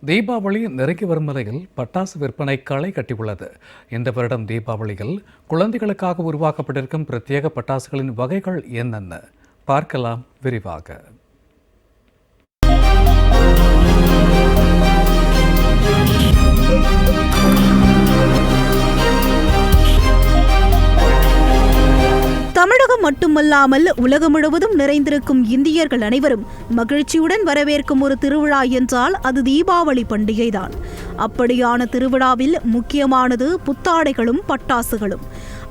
தீபாவளி நெருங்கி வரும் நிலையில் பட்டாசு விற்பனை களை கட்டியுள்ளது. இந்த வருடம் தீபாவளியில் குழந்தைகளுக்காக உருவாக்கப்பட்டிருக்கும் பிரத்யேக பட்டாசுகளின் வகைகள் என்னென்ன பார்க்கலாம் விரிவாக. தமிழகம் மட்டுமல்லாமல் உலகம் முழுவதும் நிறைந்திருக்கும் இந்தியர்கள் அனைவரும் மகிழ்ச்சியுடன் வரவேற்கும் ஒரு திருவிழா என்றால் அது தீபாவளி பண்டிகைதான். அப்படியான திருவிழாவில் முக்கியமானது புத்தாடைகளும் பட்டாசுகளும்.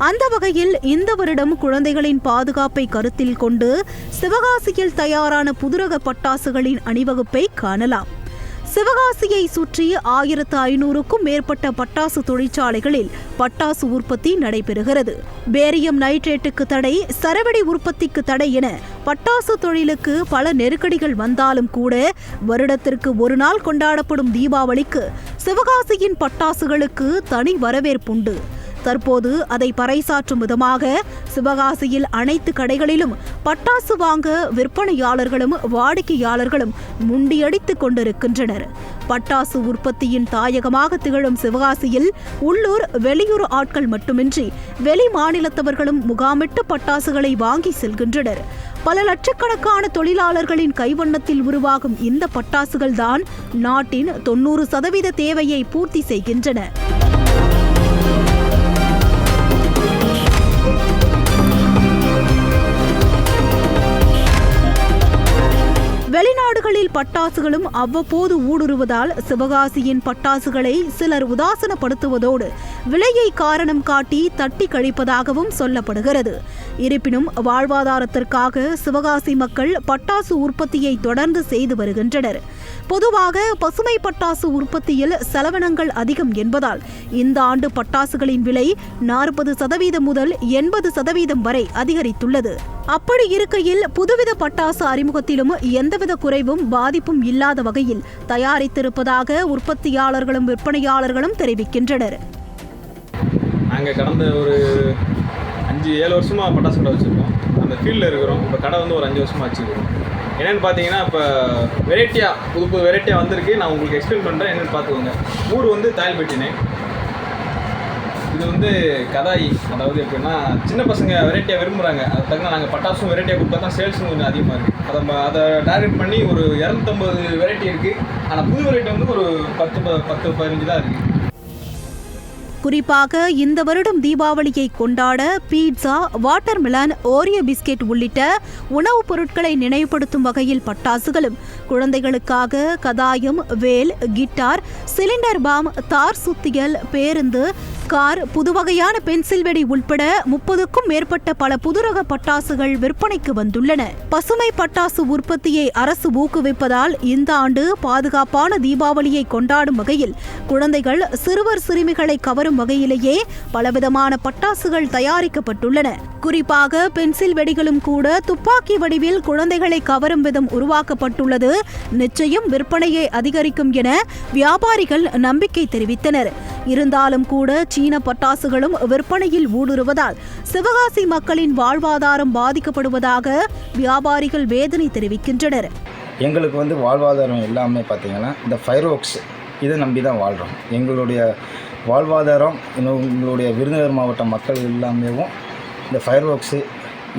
அந்த வகையில் இந்த வருடம் குழந்தைகளின் பாதுகாப்பை கருத்தில் கொண்டு சிவகாசியில் தயாரான புதுரக பட்டாசுகளின் அணிவகுப்பை காணலாம். சிவகாசியை சுற்றி 1500க்கும் மேற்பட்ட பட்டாசு தொழிற்சாலைகளில் பட்டாசு உற்பத்தி நடைபெறுகிறது. பேரியம் நைட்ரேட்டுக்கு தடை, சரவெடி உற்பத்திக்கு தடை என பட்டாசு தொழிலுக்கு பல நெருக்கடிகள் வந்தாலும் கூட வருடத்திற்கு ஒரு நாள் கொண்டாடப்படும் தீபாவளிக்கு சிவகாசியின் பட்டாசுகளுக்கு தனி வரவேற்புண்டு. தற்போது அதை பறைசாற்றும் விதமாக சிவகாசியில் அனைத்து கடைகளிலும் பட்டாசு வாங்க விற்பனையாளர்களும் வாடிக்கையாளர்களும் முண்டியடித்துக் கொண்டிருக்கின்றனர். பட்டாசு உற்பத்தியின் தாயகமாக திகழும் சிவகாசியில் உள்ளூர் வெளியூர் ஆட்கள் மட்டுமின்றி வெளி மாநிலத்தவர்களும் முகாமிட்டு பட்டாசுகளை வாங்கி செல்கின்றனர். பல லட்சக்கணக்கான தொழிலாளர்களின் கைவண்ணத்தில் உருவாகும் இந்த பட்டாசுகள் தான் நாட்டின் 90% தேவையை பூர்த்தி செய்கின்றன. வெளிநாடுகளில் பட்டாசுகளும் அவ்வப்போது ஊடுருவதால் சிவகாசியின் பட்டாசுகளை சிலர் உதாசனப்படுத்துவதோடு விலையை காரணம் காட்டி தட்டி கழிப்பதாகவும் சொல்லப்படுகிறது. இருப்பினும் வாழ்வாதாரத்திற்காக சிவகாசி மக்கள் பட்டாசு உற்பத்தியை தொடர்ந்து செய்து வருகின்றனர். பொதுவாக பசுமை பட்டாசு உற்பத்தியில் செலவினங்கள் அதிகம் என்பதால் இந்த ஆண்டு பட்டாசுகளின் விலை 40% முதல் 80% வரை அதிகரித்துள்ளது. அப்படி இருக்கையில் புதுவித பட்டாசு அறிமுகத்திலும் எந்தவித குறைவும் பாதிப்பும் இல்லாத வகையில் தயாரித்திருப்பதாக உற்பத்தியாளர்களும் விற்பனையாளர்களும் தெரிவிக்கின்றனர். நாங்கள் கடந்த ஒரு 5-7 வருஷமாக பட்டாசு கடை வச்சுருக்கோம். அந்த ஃபீல்டில் இருக்கிறோம். இப்போ கடை வந்து ஒரு 5 வருஷமாக வச்சுருக்கோம். என்னென்னு பார்த்தீங்கன்னா, இப்போ வெரைட்டியாக புது வெரைட்டியாக வந்திருக்கு. நான் உங்களுக்கு எக்ஸ்பிளைன் பண்ணுறேன், என்னென்னு பார்த்துக்கோங்க. ஊர் வந்து தாயல்பட்டினே. இது வந்து கதாயி, அதாவது எப்படின்னா சின்ன பசங்க வெரைட்டியாக விரும்புகிறாங்க. அது தகுந்த நாங்கள் பட்டாசும் வெரைட்டியாக கொடுத்தா தான் சேல்ஸும் கொஞ்சம் அதிகமாக இருக்குது. அதை டார்கெட் பண்ணி ஒரு 250 வெரைட்டி இருக்குது. ஆனால் புது வெரைட்டி வந்து ஒரு 10-15 தான் இருக்குது. குறிப்பாக இந்த வருடம் தீபாவளியை கொண்டாட பீட்சா, வாட்டர்மெலன், ஓரியோ பிஸ்கெட் உள்ளிட்ட உணவுப் பொருட்களை நினைவுபடுத்தும் வகையில் பட்டாசுகளும், குழந்தைகளுக்காக கதாயம், வேல், கிட்டார், சிலிண்டர் பாம், தார் சுத்தியல், பேருந்து, கார், புதுவகையான பென்சில் வெடி உட்பட 30க்கும் மேற்பட்ட பல புதுரக பட்டாசுகள் விற்பனைக்கு வந்துள்ளன. பசுமை பட்டாசு உற்பத்தியை அரசு ஊக்குவிப்பதால் இந்த ஆண்டு பாதுகாப்பான தீபாவளியை கொண்டாடும் வகையில் குழந்தைகள், சிறுவர் சிறுமிகளை கவரும் வகையிலேயே பலவிதமான பட்டாசுகள் தயாரிக்கப்பட்டுள்ளன. குறிப்பாக பென்சில் வெடிகளும் கூட துப்பாக்கி வடிவில் குழந்தைகளை கவரும் விதம் உருவாக்கப்பட்டுள்ளது. நிச்சயம் விற்பனையை அதிகரிக்கும் என வியாபாரிகள் நம்பிக்கை தெரிவித்தனர். இருந்தாலும் கூட சீன பட்டாசுகளும் விற்பனையில் ஊடுருவதால் சிவகாசி மக்களின் வாழ்வாதாரம் பாதிக்கப்படுவதாக வியாபாரிகள் வேதனை தெரிவிக்கின்றனர். எங்களுக்கு வந்து வாழ்வாதாரம் எல்லாமே பார்த்தீங்கன்னா இந்த ஃபயர் ஒர்க்ஸ் இதை நம்பி தான் வாழ்கிறோம். எங்களுடைய வாழ்வாதாரம் எங்களுடைய விருதுநகர் மாவட்ட மக்கள் எல்லாமேவும் இந்த ஃபயர் ஒர்க்ஸு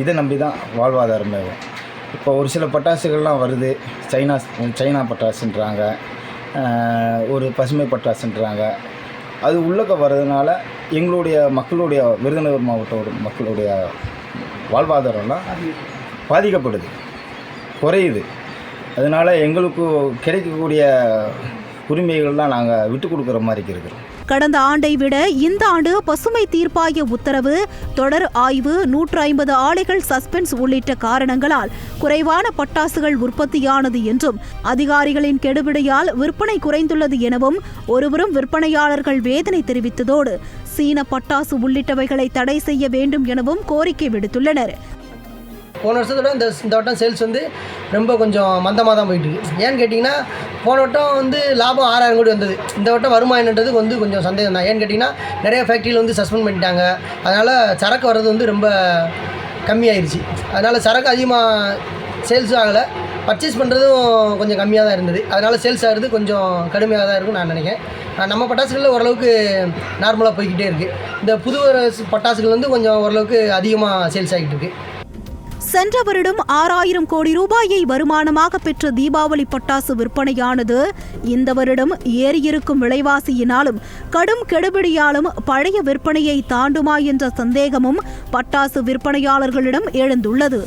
இதை நம்பி தான் வாழ்வாதாரமேவும். இப்போ ஒரு சில பட்டாசுகள்லாம் வருது. சைனா பட்டாசுன்றாங்க, ஒரு பசுமை பட்டாசுன்றாங்க. அது உள்ளக்க வர்றதுனால எங்களுடைய மக்களுடைய விருதுநகர் மாவட்ட மக்களுடைய வாழ்வாதாரம்லாம் பாதிக்கப்படுது, குறையுது. அதனால் எங்களுக்கு கிடைக்கக்கூடிய உரிமைகள்லாம் நாங்கள் விட்டு கொடுக்குற மாதிரி இருக்கிறோம். கடந்த ஆண்டை விட இந்த ஆண்டு பசுமை தீர்ப்பாய உத்தரவு, தொடர் ஆய்வு, 150 ஆலைகள் சஸ்பென்ஸ் உள்ளிட்ட காரணங்களால் குறைவான பட்டாசுகள் உற்பத்தியானது என்றும், அதிகாரிகளின் கெடுபிடியால் விற்பனை குறைந்துள்ளது எனவும் ஒருவரும் விற்பனையாளர்கள் வேதனை தெரிவித்ததோடு சீன பட்டாசு உள்ளிட்டவைகளை தடை செய்ய வேண்டும் எனவும் கோரிக்கை விடுத்துள்ளனர். போன வருஷத்தோட இந்த வட்டம் சேல்ஸ் வந்து ரொம்ப கொஞ்சம் மந்தமாக தான் போயிட்டுருக்கு. ஏன்னு கேட்டிங்கன்னா, போன வட்டம் வந்து லாபம் 6000 கோடி வந்தது. இந்த வட்டம் வருமா என்னன்றது வந்து கொஞ்சம் சந்தேகம் தான். ஏன்னு கேட்டிங்கன்னா, நிறைய ஃபேக்ட்ரியில் வந்து சஸ்பெண்ட் பண்ணிட்டாங்க. அதனால் சரக்கு வர்றது வந்து ரொம்ப கம்மியாயிருச்சு. அதனால் சரக்கு அதிகமாக சேல்ஸும் ஆகலை, பர்ச்சேஸ் பண்ணுறதும் கொஞ்சம் கம்மியாக தான் இருந்தது. அதனால் சேல்ஸ் ஆகிறது கொஞ்சம் கடுமையாக தான் இருக்கும்னு நான் நினைக்கிறேன். நம்ம பட்டாசுகளில் ஓரளவுக்கு நார்மலாக போய்கிட்டே இருக்குது. இந்த புது பட்டாசுகள் வந்து கொஞ்சம் ஓரளவுக்கு அதிகமாக சேல்ஸ் ஆகிட்டு இருக்குது. சென்ற வருடம் 6000 கோடி ரூபாயை வருமானமாக பெற்ற தீபாவளி பட்டாசு விற்பனையானது இந்த வருடம் ஏறியிருக்கும் விலைவாசியினாலும் கடும் கெடுபிடியாலும் பழைய விற்பனையை தாண்டுமா என்ற சந்தேகமும் பட்டாசு விற்பனையாளர்களிடம் எழுந்துள்ளது.